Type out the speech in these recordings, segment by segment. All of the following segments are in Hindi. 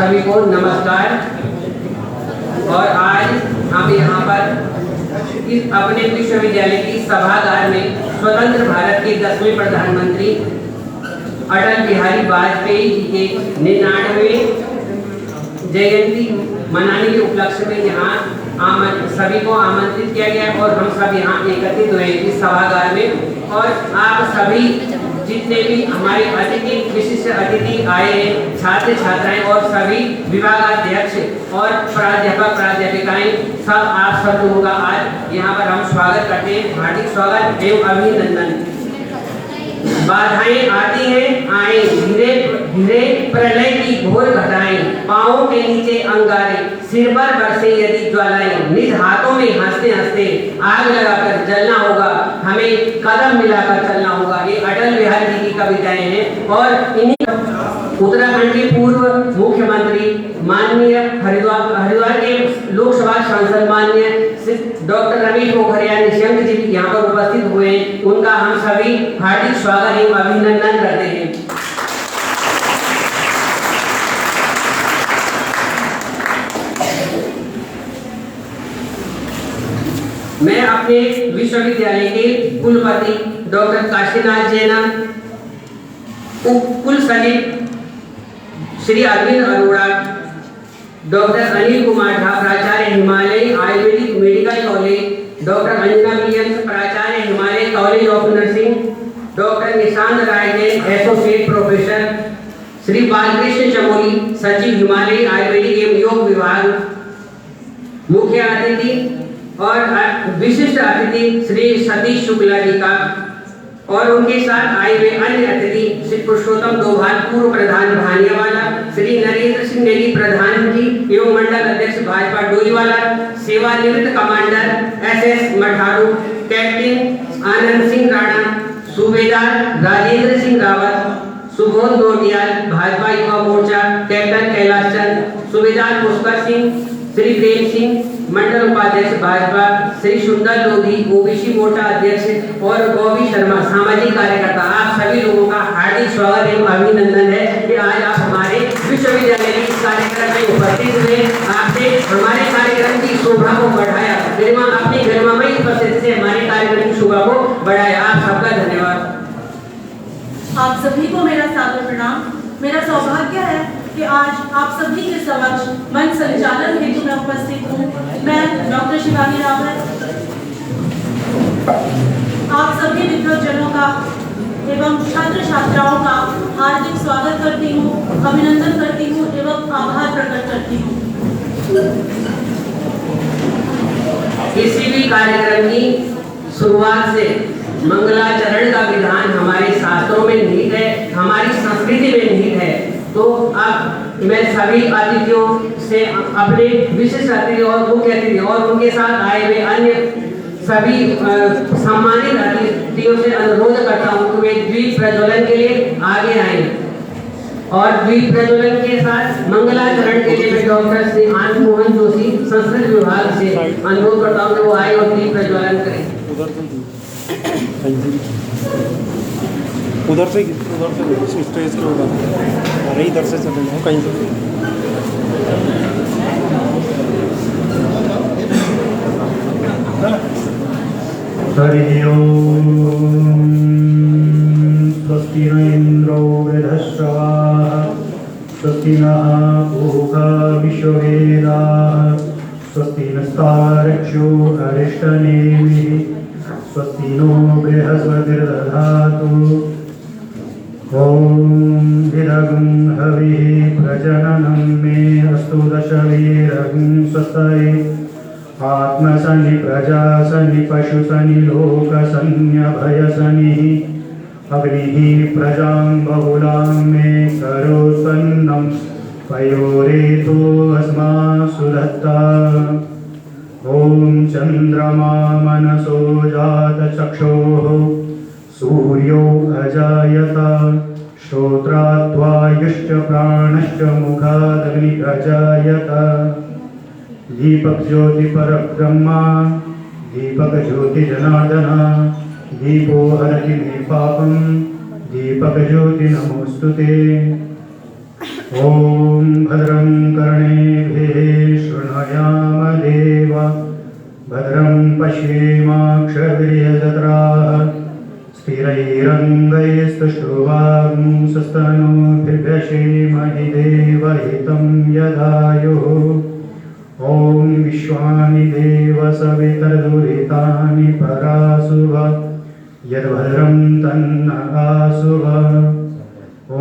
सभी को नमस्कार। और आज हम यहाँ पर इस अपने विश्वविद्यालय की सभागार में स्वतंत्र भारत के 10वें प्रधानमंत्री अटल बिहारी वाजपेयी जी के 99वें जयंती मनाने के उपलक्ष्य में यहाँ सभी को आमंत्रित किया गया और हम सब यहाँ एकत्रित हुए इस सभागार में। और आप सभी जितने भी हमारे अतिथि विशिष्ट अतिथि आए हैं, छात्र छात्राएं और सभी विभागाध्यक्ष और प्राध्यापक प्राध्यापिकाएं, सब आप सब लोगों का आज यहाँ पर हम स्वागत करते हैं। हार्दिक स्वागत एवं अभिनंदन। बाधाएं आती हैं आए, धीरे धीरे प्रलय की घोर घटाएं, पाँवों के नीचे अंगारे, सिर पर बरसे यदि ज्वालाएं, निज हाथों में हंसते हंसते आग लगाकर जलना होगा, हमें कदम मिलाकर चलना होगा। ये अटल बिहारी जी की कविताएं हैं। और इन्हीं उत्तराखंड के पूर्व मुख्यमंत्री माननीय हरिद्वार के लोकसभा सांसद माननीय डॉक्टर रमेश पोखरियाल निशंक जी भी यहाँ पर उपस्थित हुए हैं। उनका हम सभी हार्दिक स्वागत एवं अभिनंदन करते हैं। मैं अपने विश्वविद्यालय के कुलपति डॉक्टर काशीनाथ जैना, उप कुल सचिव श्री अरविंद अरोड़ा, डॉक्टर अनिल कुमार झा प्राचार्य Himalaya Ayurvedic medical college, doctor Anjana Williams प्राचार्य Himalaya college of nursing, doctor Nishant Rai Jain associate professor, Shri Balkrishna Chamoli सचिव हिमालय आयुर्वेदिक एवं योग विभाग, मुख्य अतिथि और विशिष्ट अतिथि श्री सतीश शुक्ला जी का, और उनके साथ आए हुए अन्य अतिथि श्री पुरुषोत्तम डोभाल पूर्व प्रधान भानियावाला, श्री नरेंद्र सिंह नेगी प्रधान जी एवं मंडल अध्यक्ष भाजपा डोईवाला, सेवानिवृत्त commander SS Matharu, captain Anand Singh Rana, सूबेदार राजेंद्र सिंह रावत, सुबोध नोटियाल भाजपा युवा मोर्चा, कैप्टन कैलाश चंद, सूबेदार पुष्कर सिंह, श्री प्रेम सिंह मंडल उपाध्यक्ष भाजपा, श्री सुंदर लोधी ओबीसी मोर्चा अध्यक्ष और गौवी शर्मा सामाजिक कार्यकर्ता, आप सभी लोगों का हार्दिक स्वागत एवं अभिनंदन है कि आज आप हमारे विश्वविद्यालय के इस कार्यक्रम में उपस्थित हुए। आपने हमारे कार्यक्रम की शोभा को बढ़ाया, अपनी गरिमामयी उपस्थिति से हमारे कार्यक्रम की शोभा को बढ़ाया। आप सबका धन्यवाद। आप सभी को मेरा सादर प्रणाम। मेरा सौभाग्य है कि आज आप सभी के समक्ष मंच संचालन हेतु मैं उपस्थित हूँ। मैं डॉक्टर शिवानी रावत आप सभी विद्वज्जनों का एवं छात्र छात्राओं का हार्दिक स्वागत करती हूँ, अभिनंदन करती हूँ एवं आभार प्रकट करती हूँ। किसी भी कार्यक्रम की शुरुआत से मंगलाचरण का विधान हमारे शास्त्रों में निहित है, हमारी संस्कृति में निहित है। तो अब मैं सभी अतिथियों से अपने विशिष्ट अतिथि और मुख्य अतिथि और उनके साथ आए हुए अन्य सभी सम्मानित अतिथियों से अनुरोध करता हूँ कि वे द्वीप प्रज्वलन के लिए आगे आए। और द्वीप प्रज्वलन के साथ मंगलाचरण के लिए मैं डॉक्टर श्री आनंद मोहन जोशी संस्कृत विभाग से अनुरोध करता हूँ कि वो आए और द्वीप प्रज्वलन करें। उधर से स्टेज के उधर, अरे इधर से चले जाओ कहीं से। हरि ओम। स्वस्ति न इंद्रो वृद्धश्रवाः, स्वस्ति नः पूषा विश्ववेदाः, स्वस्ति नस्तार्क्ष्यो अरिष्टनेमिः, स्वस्ति नो बृहस्पतिर्दधातु। ओम विरगं हविः प्रजननं मे अस्तु दशवीरगं स्वस्ति। आत्मसनि प्रजासनि पशुसनि लोकसन्यभयसनिः, अग्निः प्रजां बहुलां मे करोत्पन्नं, पयोरेतो अस्मा सुदत्ता। ओम चंद्रमा मनसो जातचक्षोः, सूर्यो अजायत, श्रोत्राद्वायुश्च प्राणश्च मुखादग्निः अजायत। दीपक ज्योति परब्रह्मा, दीपक ज्योति जनार्दन, दीपो हरति मे पापं, दीपक ज्योति नमोस्तुते। ॐ भद्रं कर्णेभिः शृणुयाम देवा भद्रं पश्येमाक्षभिर्यजत्राः स्थिरैरङ्गैस्तुष्टुवांसस्तनूभिर्व्यशेमहि देवहितं यदायुः ॐ विश्वानि देव सवितर्दुरितानि परासुव यद्भद्रं तन्नगासुव ॐ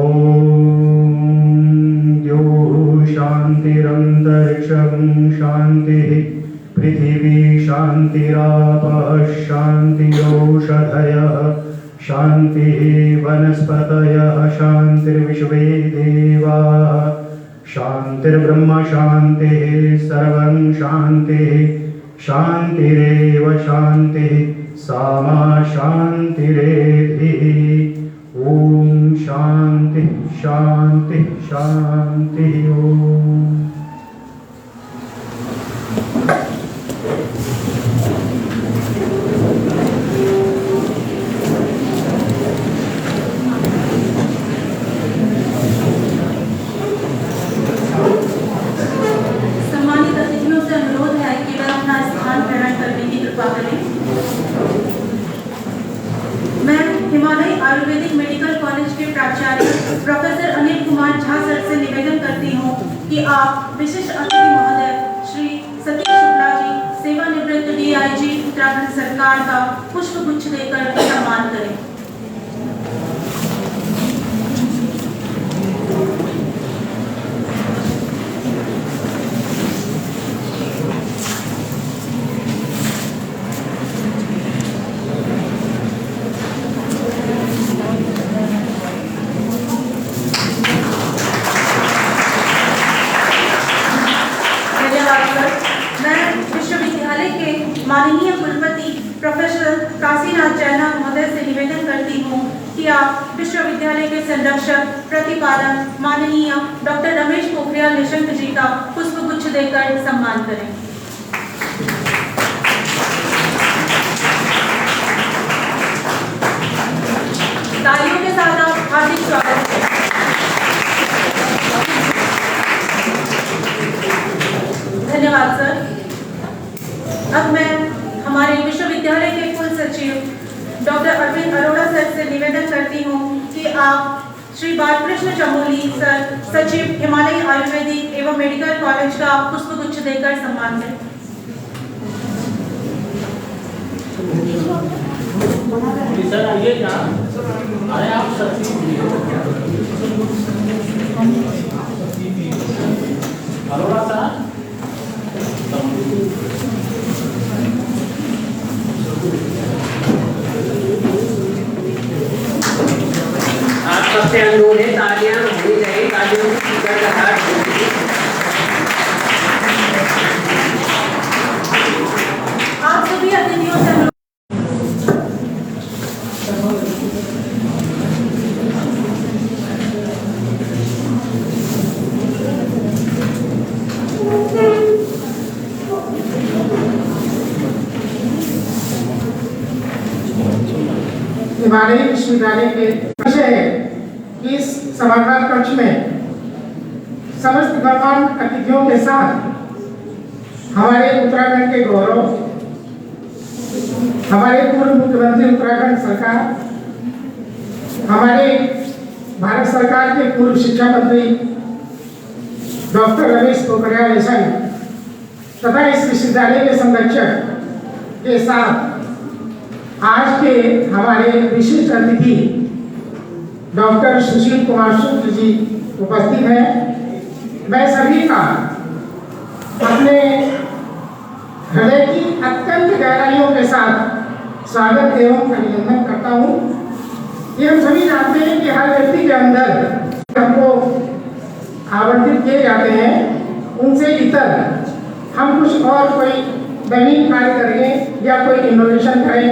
द्यौः शान्तिरन्तरिक्षं शान्तिः पृथिवी शान्तिरापः शान्तिरोषधयः शान्तिः वनस्पतयः शान्तिर्विश्वे देवाः शान्तिर्ब्रह्म शान्तिः सर्वं शान्तिः शान्तिरेव शान्तिः सामा शान्तिरेधिः ॐ शान्तिः शान्तिः शान्तिः ॐ सम्मानित अतिथियों से अनुरोध है कि वह अपना स्थान ग्रहण करने की कृपा करें। मैं हिमालय आयुर्वेदिक मेडिकल कॉलेज के प्राचार्य प्रोफेसर अनिल कुमार झा सर से निवेदन करती हूँ कि आप विशिष्ट अतिथि महोदय श्री सतीश शुक्ला जी सेवानिवृत्त DIG उत्तराखंड सरकार का पुष्प गुच्छ देकर सम्मान करें। माननीय कुलपति प्रोफेसर काशीनाथ जैना महोदय से निवेदन करती हूँ कि आप विश्वविद्यालय के संरक्षक प्रतिपादक माननीय डॉक्टर रमेश पोखरियाल निशंक जी का पुष्पगुच्छ देकर सम्मान करें। तालियों के साथ आप हार्दिक स्वागत करें। धन्यवाद सर। अब मैं हमारे विश्वविद्यालय के कुल सचिव डॉक्टर अरविंद अरोड़ा सर से निवेदन करती हूँ कि आप श्री बालकृष्ण चमोली सर सचिव हिमालय आयुर्वेदिक एवं मेडिकल कॉलेज का पुष्पगुच्छ देकर सम्मान करें। सर आइए क्या अरे आप अरोड़ा सर आप सबसे अनुरोध है तालियां होनी चाहिए, तालियों की गड़गड़ाहट होनी चाहिए। आप सभी अतिथियों से हिमालय विश्वविद्यालय के विषय है कि इस सभागार कक्ष में समस्त गणमान्य अतिथियों के साथ हमारे उत्तराखंड के गौरव, हमारे पूर्व मुख्यमंत्री उत्तराखंड सरकार, हमारे भारत सरकार के पूर्व शिक्षा मंत्री डॉक्टर रमेश पोखरियाल निशंक तथा इस विश्वविद्यालय के संरक्षक के साथ आज के हमारे विशिष्ट अतिथि डॉक्टर सुशील कुमार शुक्ल जी उपस्थित हैं। मैं सभी का अपने हृदय की अत्यंत गहराइयों के साथ स्वागत एवं अभिनंदन करता हूँ। ये हम सभी जानते हैं कि हर व्यक्ति के अंदर हमको आवंटित किए जाते हैं, उनसे इतर हम कुछ और कोई नवीन कार्य करेंगे या कोई इनोवेशन करें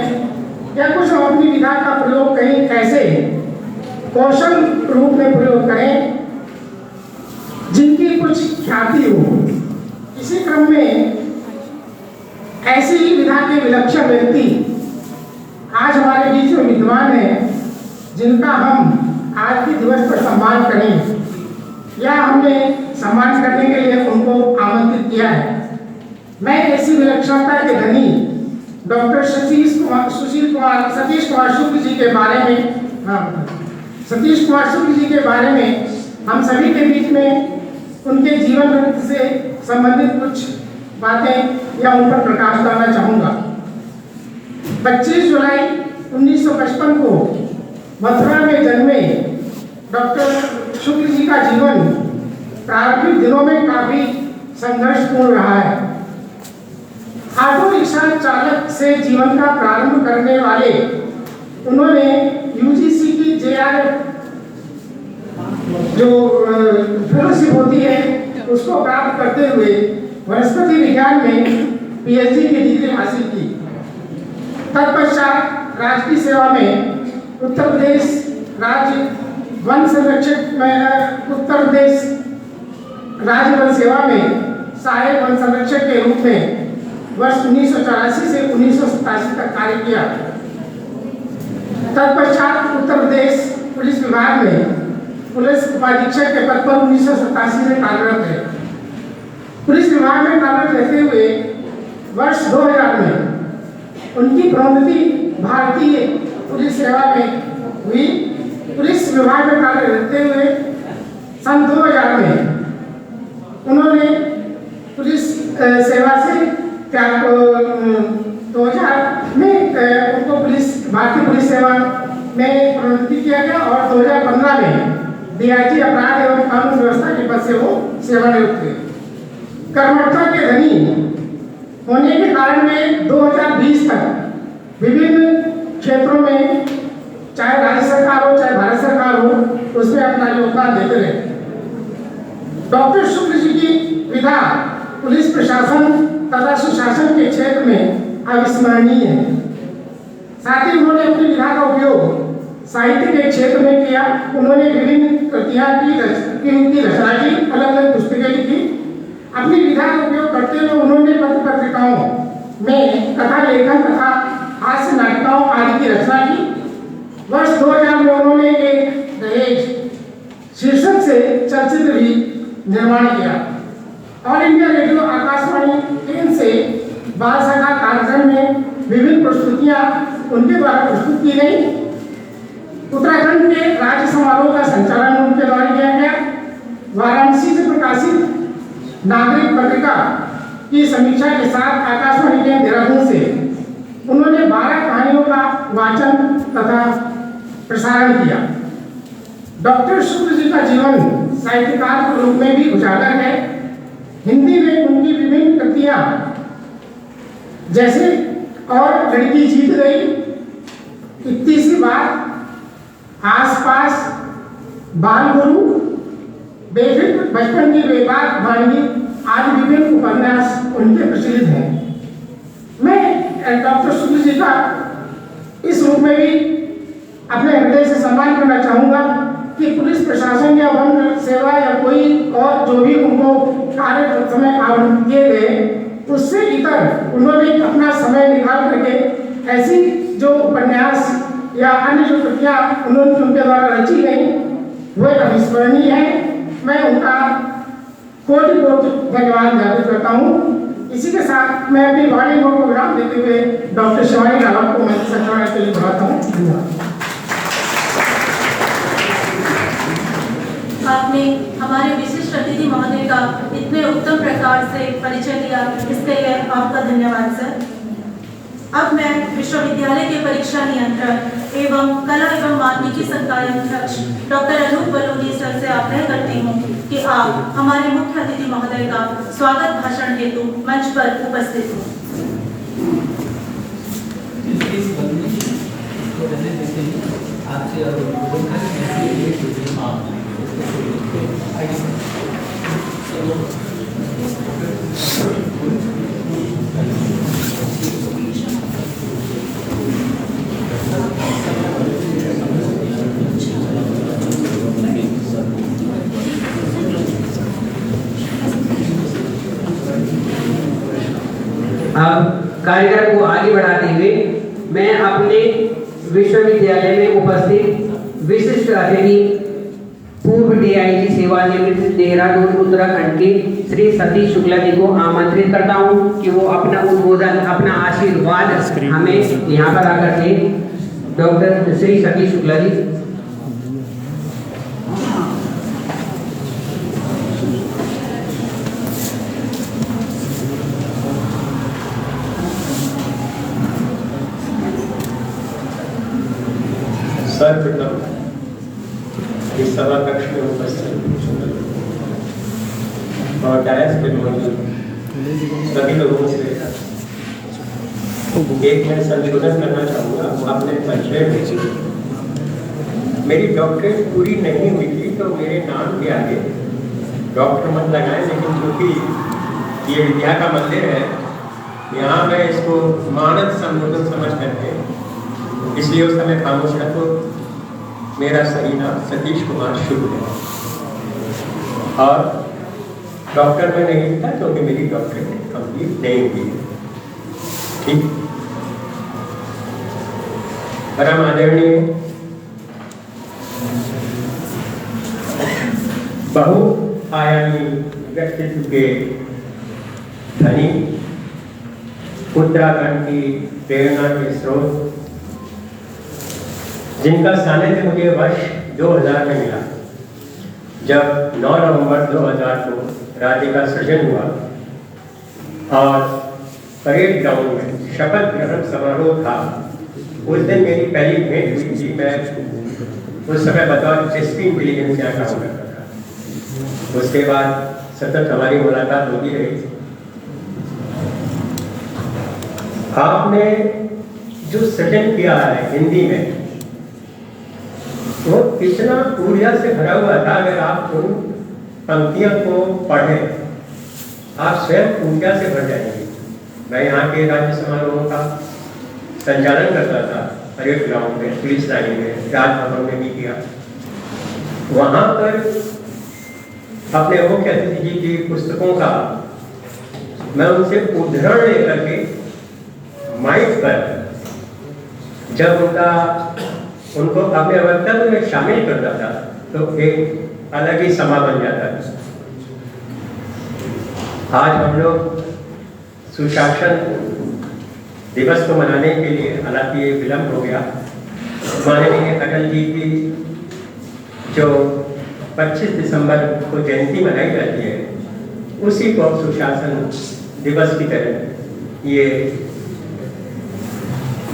या कुछ हम अपनी विधा का प्रयोग कहीं ऐसे कौशल रूप में प्रयोग करें जिनकी कुछ ख्याति हो। इसी क्रम में ऐसी ही विधा के विलक्षण व्यक्ति आज हमारे बीच में विद्वान हैं, जिनका हम आज के दिवस पर सम्मान करें या हम में सम्मान करने के लिए उनको आमंत्रित किया है। मैं ऐसी विलक्षणता के धनी डॉक्टर सतीश कुमार शुक्ल जी के बारे में हम सभी के बीच में उनके जीवन वृत्त से संबंधित कुछ बातें या उन पर प्रकाश डालना चाहूँगा। 25 जुलाई 1955 को मथुरा में जन्मे डॉक्टर शुक्ल जी का जीवन प्रारंभिक दिनों में काफी संघर्षपूर्ण रहा है। ऑटो रिक्शा चालक से जीवन का प्रारंभ करने वाले उन्होंने यूजीसी की जेआरएफ जो फेलोशिप होती है उसको प्राप्त करते हुए वनस्पति विज्ञान में पीएचडी की डिग्री हासिल की। तत्पश्चात राजकीय सेवा में उत्तर प्रदेश राज्य वन संरक्षक उत्तर प्रदेश राज्य वन सेवा में सहायक वन संरक्षक के रूप में वर्ष 1984 से 1987 तक कार्य किया। तत्पश्चात उत्तर प्रदेश पुलिस विभाग में पुलिस उपाधीक्षक के पद पर 1987 से कार्यरत है। पुलिस विभाग में कार्यरत रहते हुए वर्ष 2000 में उनकी प्रोन्नति भारतीय पुलिस सेवा में हुई। पुलिस विभाग में कार्य रहते हुए सन 2000 में उन्होंने पुलिस सेवा से 2000 में उनको भारतीय पुलिस सेवा में प्रोन्नति किया गया और 2015 में डीआईजी अपराध एवं कानून व्यवस्था के पद से वो सेवानिवृत्त हुए। कर्मठता के धनी होने के कारण में 2020 तक विभिन्न क्षेत्रों में चाहे राज्य सरकार हो चाहे भारत सरकार हो उसमें अपना योगदान देते रहे। डॉक्टर शुक्ल जी की विधा पुलिस प्रशासन तथा सुशासन के क्षेत्र में अविस्मरणीय है। साथ ही उन्होंने अपनी विधा का उपयोग साहित्य के क्षेत्र में किया। उन्होंने विभिन्न कृतियां की रचना की, अलग अलग पुस्तकें लिखी। अपनी विधा का उपयोग करते हुए उन्होंने पत्र पत्रिकाओं में कथा लेखन तथा हास्य नाटिकाओं आदि की रचना की। वर्ष 2000 में उन्होंने एक दहेज शीर्षक से चलचित्र भी निर्माण किया। ऑल इंडिया रेडियो आकाशवाणी केंद्र से बाल सभा कार्यक्रम में विभिन्न प्रस्तुतियां उनके द्वारा प्रस्तुत की गई। उत्तराखंड के राज्य समारोह का संचालन उनके द्वारा किया गया। वाराणसी से प्रकाशित नागरिक पत्रिका की समीक्षा के साथ आकाशवाणी के देहरादून से उन्होंने 12 कहानियों का वाचन तथा प्रसारण किया। डॉक्टर शुक्ल जी का जीवन साहित्यकार के रूप में भी उजागर है। हिंदी में उनकी विभिन्न कृतियां जैसे और लड़की जीत गई, इतनी सी बात, आसपास, बाल गुरु, बेफिक्र बचपन की बेबाक वाणी आदि विभिन्न उपन्यास उनके प्रचलित हैं। मैं डॉक्टर शुक्ल जी का इस रूप में भी अपने हृदय से सम्मान करना चाहूँगा कि पुलिस प्रशासन या वन सेवा या कोई और जो भी उनको कार्य समय आवंटित किए गए उससे इतर उन्होंने अपना समय निकाल करके ऐसी जो उपन्यास या अन्य जो कृतियाँ उनके द्वारा रची गई वह अविस्मरणीय है। मैं उनका कोटि कोटि धन्यवाद ज्ञापित करता हूँ। इसी के साथ मैं अपनी वाणी को विराम देते हुए डॉक्टर शिवानी रावत को मैं सत्कार के लिए बुलाता हूँ। धन्यवाद। आपने हमारे विशिष्ट अतिथि महोदय का इतने उत्तम प्रकार से परिचय दिया, इसके लिए आपका धन्यवाद सर। अब मैं विश्वविद्यालय के परीक्षा नियंत्रक एवं कला एवं माध्यमिकी संकाय अध्यक्ष डॉक्टर अनूप बलूनी सर से आग्रह करती हूँ कि आप हमारे मुख्य अतिथि महोदय का स्वागत भाषण हेतु मंच पर उपस्थित हों। अब कार्यक्रम को आगे बढ़ाते हुए मैं अपने विश्वविद्यालय में उपस्थित विशिष्ट अतिथि पूर्व डीआईजी सेवानिवृत्त देहरादून उत्तराखंड के श्री सतीश शुक्ला जी को आमंत्रित करता हूं कि वो अपना उद्बोधन, अपना आशीर्वाद हमें यहाँ पर आकर दें। डॉक्टर श्री सतीश शुक्ला जी। सर्वप्रथम इस सभा कक्ष में उपस्थित और डायस पे मौजूद सभी लोगों से एक मैं संशोधन करना चाहूँगा अपने परिचय में। मेरी डॉक्टरेट पूरी नहीं हुई थी तो मेरे नाम के आगे डॉक्टर मत लगाएं, लेकिन क्योंकि ये विद्या का मंदिर है यहाँ मैं इसको मानद संबोधन समझ करके इसलिए उस समय खामोश था। तो मेरा सही नाम सतीश कुमार शुक्ल है और डॉक्टर में नहीं लिखा क्योंकि मेरी डॉक्टरेट कंप्लीट नहीं हुई है। ठीक, परम आदरणीय बहुआयामी व्यक्तित्व के धनी, उत्तराखंड की प्रेरणा के स्रोत, जिनका सानिध्य मुझे वर्ष 2000 में मिला जब 9 नवंबर 2000 को राज्य का सृजन हुआ और परेड ग्राउंड में शपथ ग्रहण समारोह था। उस दिन मेरी पहली भेंट हुई थी। मैं उस समय बतौर एसपी इंटेलिजेंस यहाँ काम करता था। उसके बाद सतत हमारी मुलाकात होती रही। आपने जो सृजन किया है हिंदी में वो इतना ऊर्जा से भरा हुआ था, अगर आप उन पंक्तियों को पढ़ें आप स्वयं ऊर्जा से भर जाएंगे। मैं यहाँ के राज्य समारोह का संचालन करता था, परेड ग्राउंड में, पुलिस लाइन में, राजभवन में भी किया। वहाँ पर अपने मुख्य अतिथि जी की पुस्तकों का मैं उनसे उद्धरण लेकर के माइक पर जब उनको अपने वक्तव्य में शामिल करता था तो एक अलग ही समा बन जाता था। आज हम लोग सुशासन दिवस को मनाने के लिए, हालांकि ये विलंब हो गया, माननीय अटल जी की जो 25 दिसंबर को जयंती मनाई जाती है उसी को सुशासन दिवस की तरह ये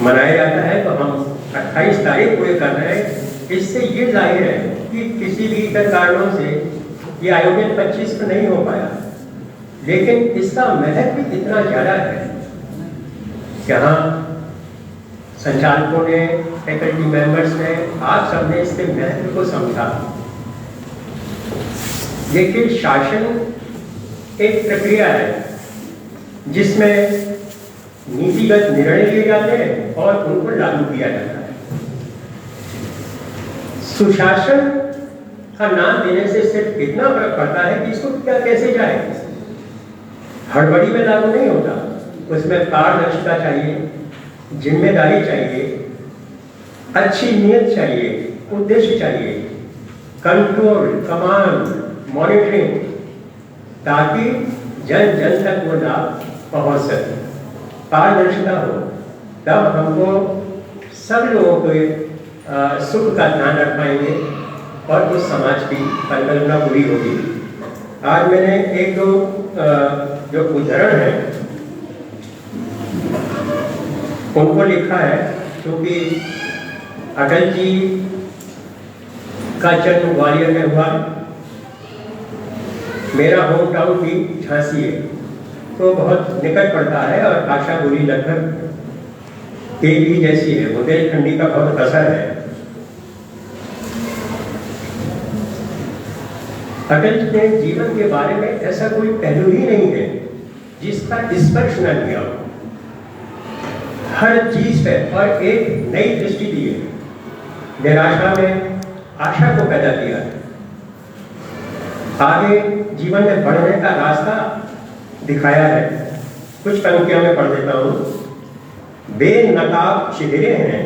मनाया जाता है। तो हम 28 तारीख पूरे कर रहे हैं। इससे ये जाहिर है कि किसी भी कारणों से ये आयोजन 25 को नहीं हो पाया, लेकिन इसका महत्व इतना ज़्यादा है। यहाँ संचालकों ने, फैकल्टी मेंबर्स ने, आप सबने इसके महत्व को समझा। लेकिन शासन एक प्रक्रिया है जिसमें नीतिगत निर्णय लिए जाते हैं और उनको लागू किया जाता है। सुशासन का नाम देने से सिर्फ इतना फर्क पड़ता है कि इसको क्या कैसे जाए, हड़बड़ी में लागू नहीं होता। उसमें पारदर्शिता चाहिए, जिम्मेदारी चाहिए, अच्छी नीयत चाहिए, उद्देश्य चाहिए, कंट्रोल, कमांड, मॉनिटरिंग, ताकि जन जन तक वो लाभ पहुंच सके। पारदर्शिता हो तब हमको सब लोगों के सुख का ध्यान रख पाएंगे और उस समाज की परिकल्पना पूरी होगी। आज मैंने एक दो जो उदाहरण है उनको लिखा है, क्योंकि अटल जी का जन्म ग्वालियर में हुआ। मेरा होम टाउन भी झांसी है, तो बहुत निकट पड़ता है और भाषा बोली लगभग एक ही जैसी है। बुंदेलखंडी का बहुत असर है। अटल जी के जीवन के बारे में ऐसा कोई पहलू ही नहीं है जिसका स्पर्श न किया हो। हर चीज पे और एक नई दृष्टि दी है, निराशा में आशा को पैदा किया है, आगे जीवन में बढ़ने का रास्ता दिखाया है। कुछ पंक्तियां मैं पढ़ देता हूँ। बेनकाब चेहरे हैं,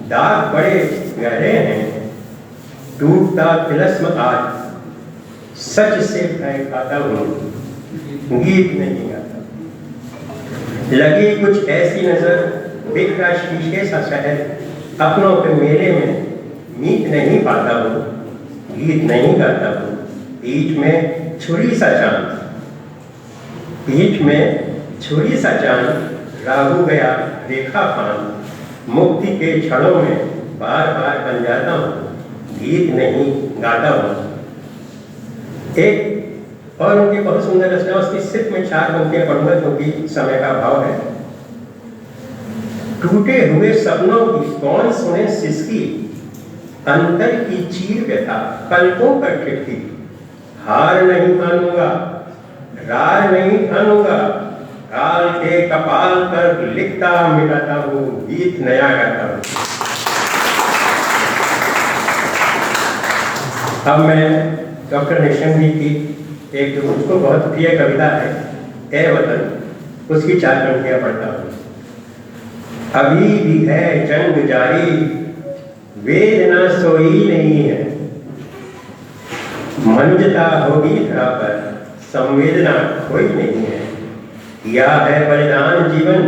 दाग बड़े गहरे हैं, टूटता तिलस्म आज सच से भय खाता हूँ, गीत नहीं गाता। लगी कुछ ऐसी नजर बिखरा शीशे सा शहर, अपनों के मेले में मीत नहीं पाता हूँ, गीत नहीं गाता हूँ। बीच में छुरी सा चांद, बीच में छुरी सा चांद, राहु गया रेखा फान, मुक्ति के क्षणों में बार बार बन जाता हूँ, गीत नहीं गाता हूँ। एक और उनकी बहुत सुंदर रचना, उसकी सिर्फ मैं 4 पंक्तियां पढ़ूंगा क्योंकि समय का अभाव है। टूटे हुए सपनों की कौन सुने सिसकी, अंतर की चीर व्यथा पलकों पर टिकती, हार नहीं मानूंगा रार नहीं ठानूंगा, काल के कपाल पर लिखता मिटाता हूँ, गीत नया गाता हूँ। अब मैं डॉक्टर निशंक जी की एक मुझको बहुत प्रिय कविता है, ए वतन, उसकी 4 पंक्तियां पढ़ता हूँ। अभी भी है जंग जारी, वेदना सोई नहीं है, मनुजता होगी धरा पर, संवेदना कोई नहीं है, किया है बलिदान जीवन,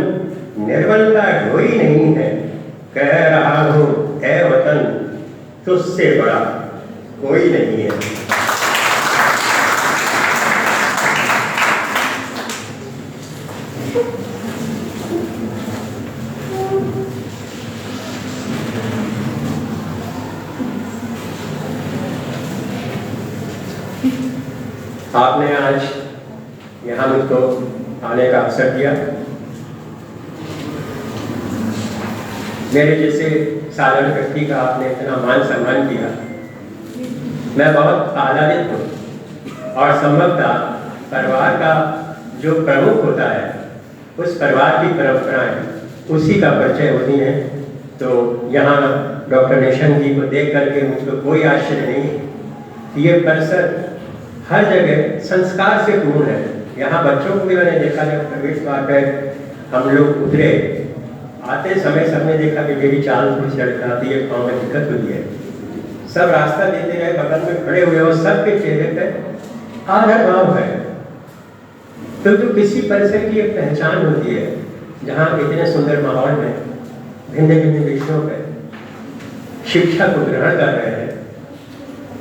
निर्बलता कोई नहीं है, कह रहा हूँ ए वतन, तुझसे बड़ा कोई नहीं है। आपने आज यहाँ मुझको आने का अवसर दिया। मेरे जैसे साधारण व्यक्ति का आपने इतना मान सम्मान किया, मैं बहुत आह्लादित हूँ। और संभवतः परिवार का जो प्रमुख होता है, उस परिवार की परंपराएं, उसी का परिचय होती है। तो यहाँ डॉक्टर निशंक जी को देख करके मुझको कोई आश्चर्य नहीं, ये परिसर हर जगह संस्कार से पूर्ण है। यहाँ बच्चों को भी मैंने देखा, जब प्रवेश द्वार पर हम लोग उतरे, आते समय सबने देखा कि मेरी चाल थोड़ी सी अड़काती है, पाँव में दिक्कत हुई है। सब रास्ता देते रहे, बगल में खड़े हुए और सबके चेहरे पे आदर भाव है। तो किसी परिसर की एक पहचान होती है, जहाँ इतने सुंदर माहौल में भिन्न भिन्न विषयों पर शिक्षा को ग्रहण कर रहे हैं।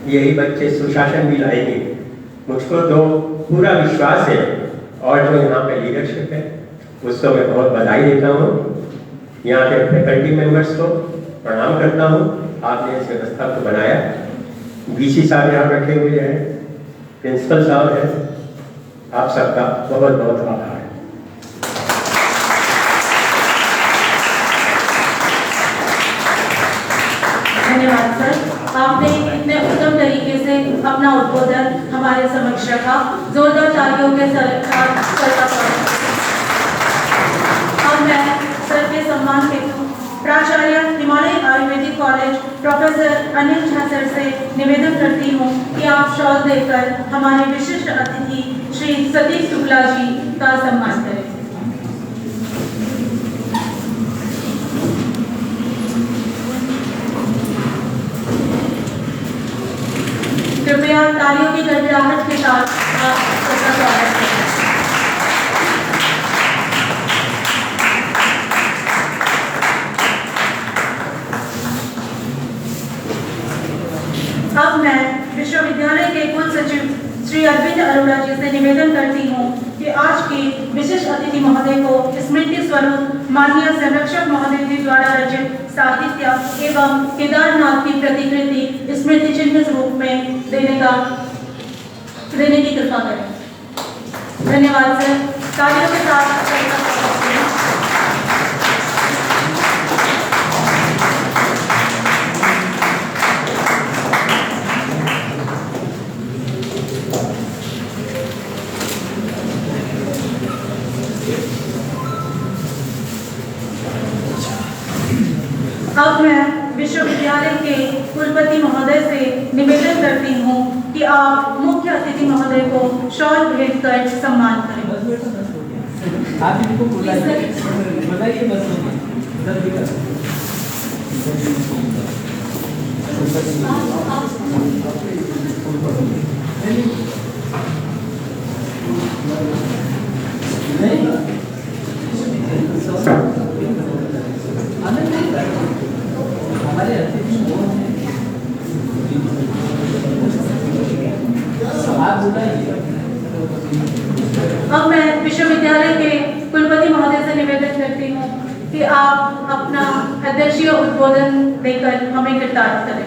यही बच्चे सुशासन भी लाएंगे, मुझको तो पूरा विश्वास है। और जो यहाँ पे लीडरशिप है, उसको मैं बहुत बधाई देता हूँ। यहाँ के फैकल्टी मेंबर्स को प्रणाम करता हूँ, आपने इस व्यवस्था को बनाया। बीसी साहब यहाँ बैठे हुए हैं, प्रिंसिपल साहब हैं, आप सबका बहुत बहुत आभार। धन्यवाद सर, आपने इतने उत्तम तरीके से अपना उद्बोधन हमारे समक्ष रखा। जोरदार तालियों के साथ सर का स्वागत। अब मैं सर के सम्मान हेतु प्राचार्य Himalaya Ayurvedic college professor Anil Jha sir से निवेदन करती हूँ कि आप शॉल देकर हमारे विशिष्ट अतिथि श्री सतीश शुक्ला जी का सम्मान करें। कृपया तालियों की गड़गड़ाहट के साथ आप सबका स्वागत करें। अब मैं विश्वविद्यालय के कुल सचिव श्री अरविंद अरोड़ा जी से निवेदन करती हूँ कि आज की विशिष्ट अतिथि महोदय को स्मृति स्वरूप माननीय संरक्षक महोदय जी द्वारा रचित साहित्य एवं केदारनाथ की प्रतिकृति स्मृति चिन्ह रूप में देने की कृपा करें। धन्यवाद सर, तालियों के साथ अब मैं विश्वविद्यालय के कुलपति महोदय से निवेदन करती हूँ कि आप मुख्य अतिथि महोदय को शॉल भेंट कर सम्मान करें। आप इनको बताइए बस। अब मैं विश्वविद्यालय के कुलपति महोदय से निवेदन करती हूँ कि आप अपना अध्यक्षीय उद्बोधन देकर हमें कृतार्थ करें।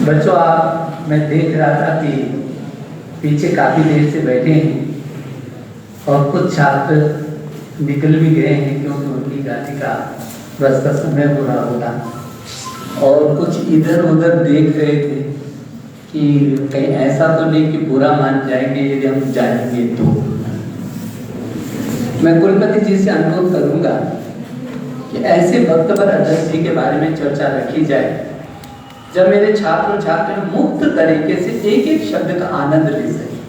बच्चों, मैं देख रहा था कि पीछे काफी देर से बैठे हैं और कुछ छात्र निकल भी गए हैं क्योंकि उनकी गाड़ी का बस का समय पूरा होगा, और कुछ इधर उधर देख रहे थे कि कहीं ऐसा तो नहीं कि बुरा मान जाएंगे यदि हम जाएंगे तो। मैं कुलपति जी से अनुरोध करूंगा कि ऐसे वक्त पर अध्यक्ष जी के बारे में चर्चा रखी जाए जब मेरे छात्र छात्र मुक्त तरीके से एक एक शब्द का आनंद ले सके,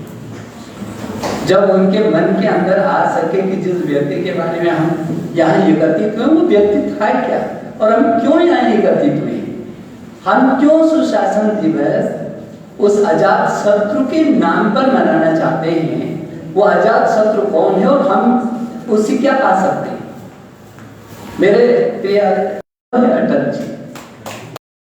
जब उनके मन के अंदर आ सके कि जिस व्यक्ति के बारे में हम यहाँ एकत्रित हुए वो व्यक्ति था क्या और हम क्यों यहाँ एकत्रित हुए, हम क्यों सुशासन दिवस उस अजात शत्रु के नाम पर मनाना चाहते हैं, वो अजात शत्रु कौन है और हम उससे क्या पा सकते हैं। मेरे प्रिय अटल जी,